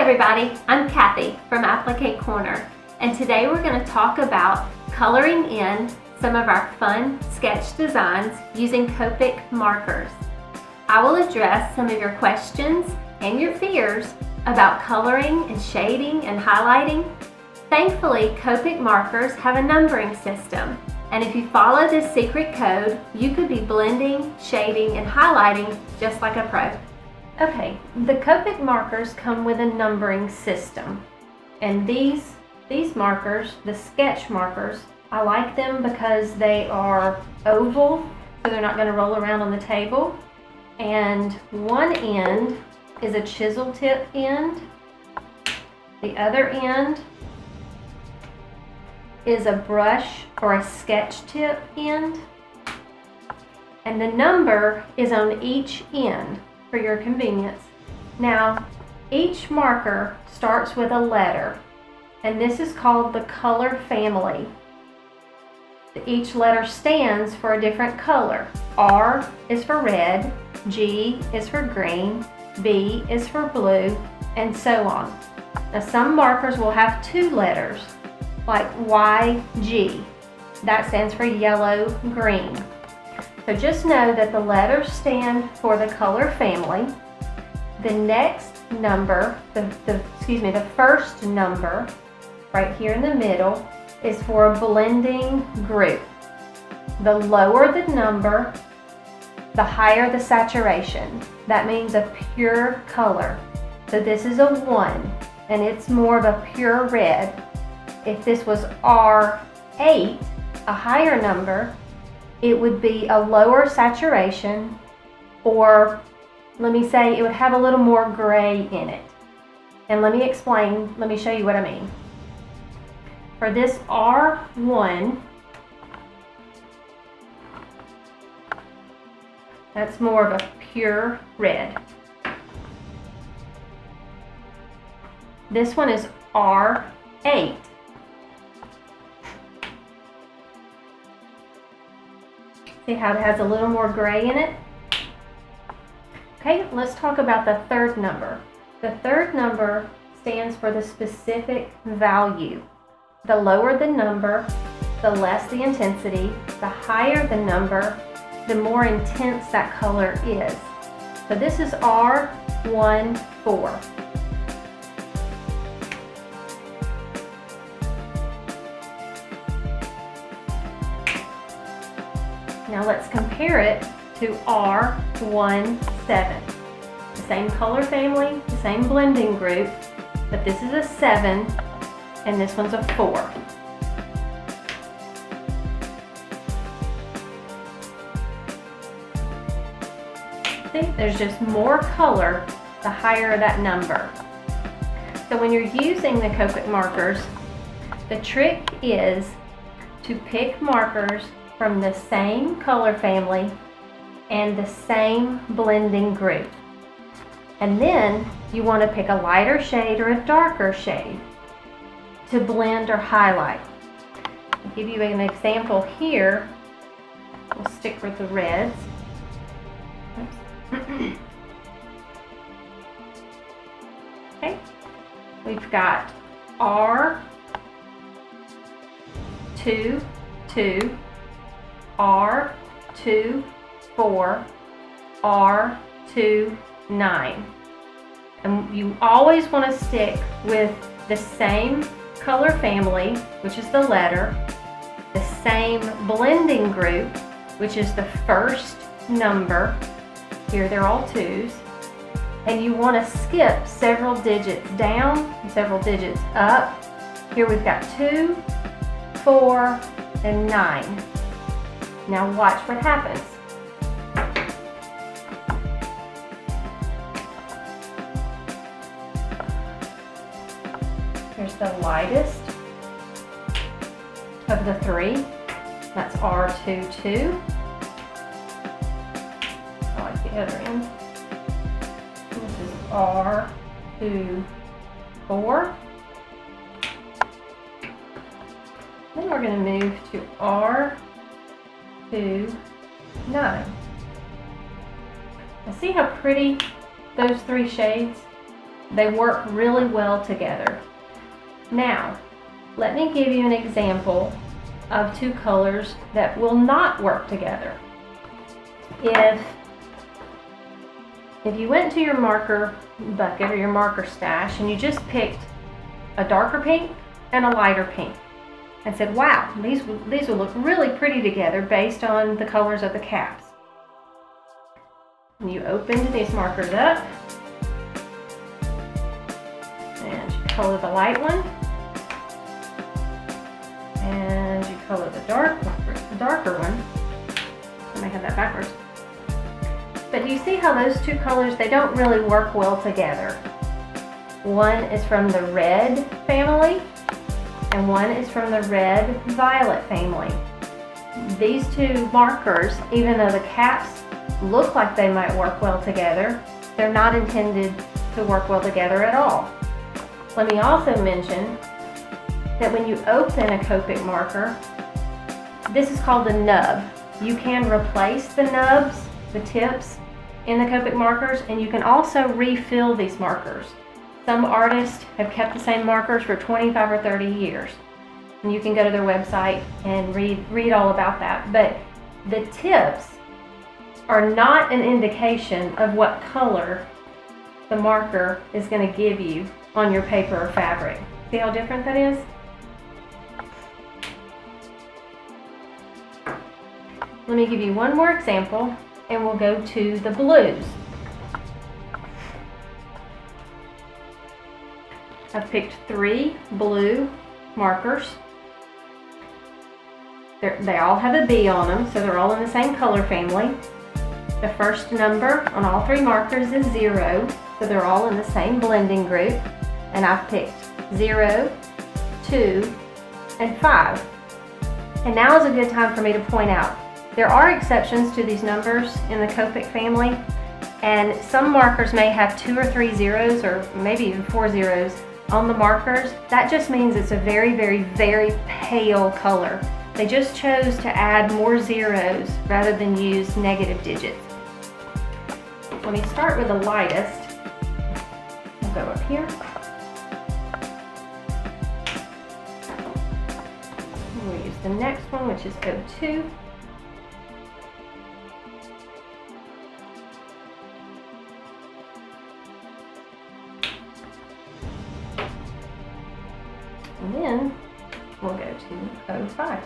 everybody, I'm Kathy from Applique Corner, and today we're going to talk about coloring in some of our fun sketch designs using Copic markers. I will address some of your questions and your fears about coloring and shading and highlighting. Thankfully, Copic markers have a numbering system, and if you follow this secret code, you could be blending, shading, and highlighting just like a pro. Okay, the Copic markers come with a numbering system, and these markers, the sketch markers, I like them because they are oval, so they're not going to roll around on the table, and one end is a chisel tip end, the other end is a brush or a sketch tip end, and the number is on each end for your convenience. Now, each marker starts with a letter, and this is called the color family. Each letter stands for a different color. R is for red, G is for green, B is for blue, and so on. Now, some markers will have two letters, like YG. That stands for yellow, green. So just know that the letters stand for the color family. The next number, the first number, right here in the middle, is for a blending group. The lower the number, the higher the saturation. That means a pure color. So this is a 1, and it's more of a pure red. If this was R8, a higher number, it would be a lower saturation, or let me say it would have a little more gray in it. And let me explain, let me show you what I mean. For this R1, that's more of a pure red. This one is R8. See how it has a little more gray in it? Okay, let's talk about the third number. The third number stands for the specific value. The lower the number, the less the intensity. The higher the number, the more intense that color is. So this is R14. Now let's compare it to R17. The same color family, the same blending group, but this is a 7 and this one's a 4. See, there's just more color the higher that number. So when you're using the Copic markers, the trick is to pick markers from the same color family and the same blending group. And then you want to pick a lighter shade or a darker shade to blend or highlight. I'll give you an example here. We'll stick with the reds. Okay, we've got R22, R24, R29. And you always want to stick with the same color family, which is the letter, the same blending group, which is the first number. Here they're all 2s. And you want to skip several digits down, several digits up. Here we've got 2, 4, and 9. Now watch what happens. Here's the lightest of the 3. That's R22. I like the other end. This is R24. Then we're going to move to R29. Now see how pretty those 3 shades They work really well together. Now, let me give you an example of two colors that will not work together. If you went to your marker bucket or your marker stash and you just picked a darker pink and a lighter pink and said, wow, these will look really pretty together based on the colors of the caps. And you opened these markers up and you color the light one and you color the darker one. I may have that backwards. But you see how those two colors, they don't really work well together. One is from the red family and one is from the red-violet family. These two markers, even though the caps look like they might work well together, they're not intended to work well together at all. Let me also mention that when you open a Copic marker, this is called the nub. You can replace the nubs, the tips, in the Copic markers, and you can also refill these markers. Some artists have kept the same markers for 25 or 30 years. And you can go to their website and read all about that. But the tips are not an indication of what color the marker is going to give you on your paper or fabric. See how different that is? Let me give you one more example and we'll go to the blues. I've picked 3 blue markers. They all have a B on them, so they're all in the same color family. The first number on all 3 markers is 0, so they're all in the same blending group. And I've picked 0, 2, and 5. And now is a good time for me to point out, there are exceptions to these numbers in the Copic family, and some markers may have 2 or 3 zeros, or maybe even 4 zeros on the markers. That just means it's a very, very, very pale color. They just chose to add more zeros rather than use negative digits. Let me start with the lightest. We'll go up here. We'll use the next one, which is 02. And then we'll go to 05.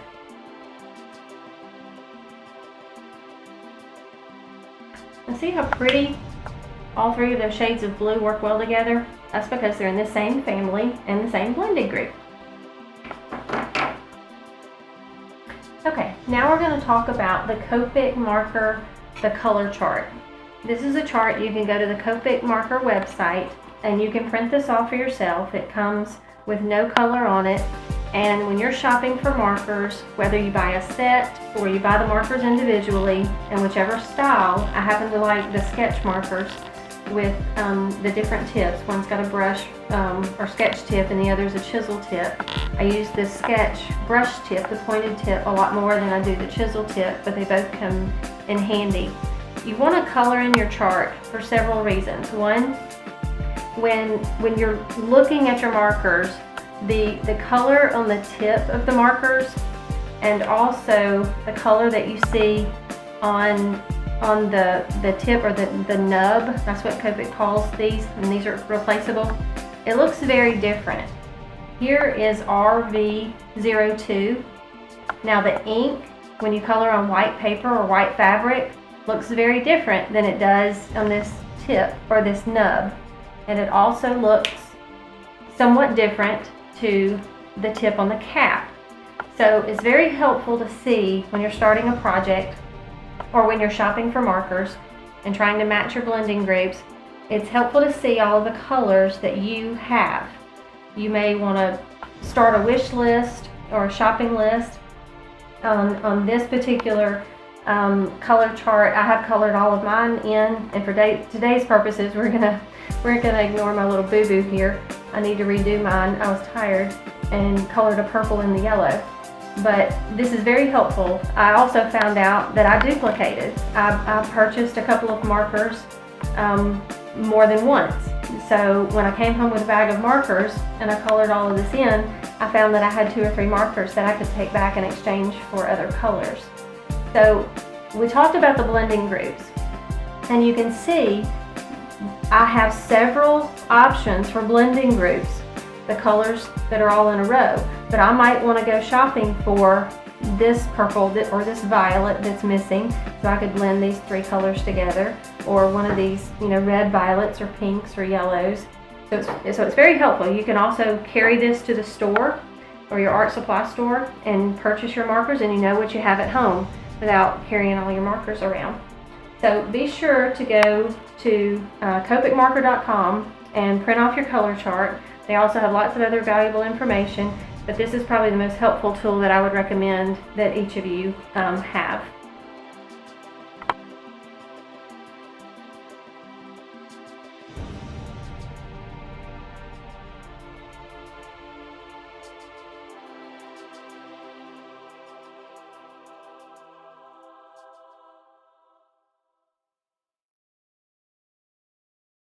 And see how pretty all 3 of those shades of blue work well together? That's because they're in the same family and the same blending group. Okay, now we're going to talk about the Copic marker, the color chart. This is a chart. You can go to the Copic marker website and you can print this off for yourself. It comes with no color on it, and when you're shopping for markers, whether you buy a set or you buy the markers individually, and whichever style, I happen to like the sketch markers with the different tips. One's got a brush or sketch tip and the other's a chisel tip. I use this sketch brush tip, the pointed tip, a lot more than I do the chisel tip, but they both come in handy. You want to color in your chart for several reasons. One, when you're looking at your markers, the color on the tip of the markers and also the color that you see on the tip or the nub, that's what Copic calls these, and these are replaceable, it looks very different. Here is RV02. Now the ink, when you color on white paper or white fabric, looks very different than it does on this tip or this nub. And it also looks somewhat different to the tip on the cap. So it's very helpful to see when you're starting a project or when you're shopping for markers and trying to match your blending groups. It's helpful to see all of the colors that you have. You may want to start a wish list or a shopping list on this particular color chart. I have colored all of mine in, and for today's purposes, we're gonna ignore my little boo-boo here. I need to redo mine. I was tired and colored a purple in the yellow. But this is very helpful. I also found out that I duplicated. I purchased a couple of markers more than once So when I came home with a bag of markers and I colored all of this in, I found that I had 2 or 3 markers that I could take back and exchange for other colors. So we talked about the blending groups, and you can see I have several options for blending groups, the colors that are all in a row, but I might want to go shopping for this purple or this violet that's missing, so I could blend these 3 colors together, or one of these, red violets or pinks or yellows. So it's very helpful. You can also carry this to the store or your art supply store and purchase your markers, and you know what you have at home without carrying all your markers around. So be sure to go to copicmarker.com and print off your color chart. They also have lots of other valuable information, but this is probably the most helpful tool that I would recommend that each of you have.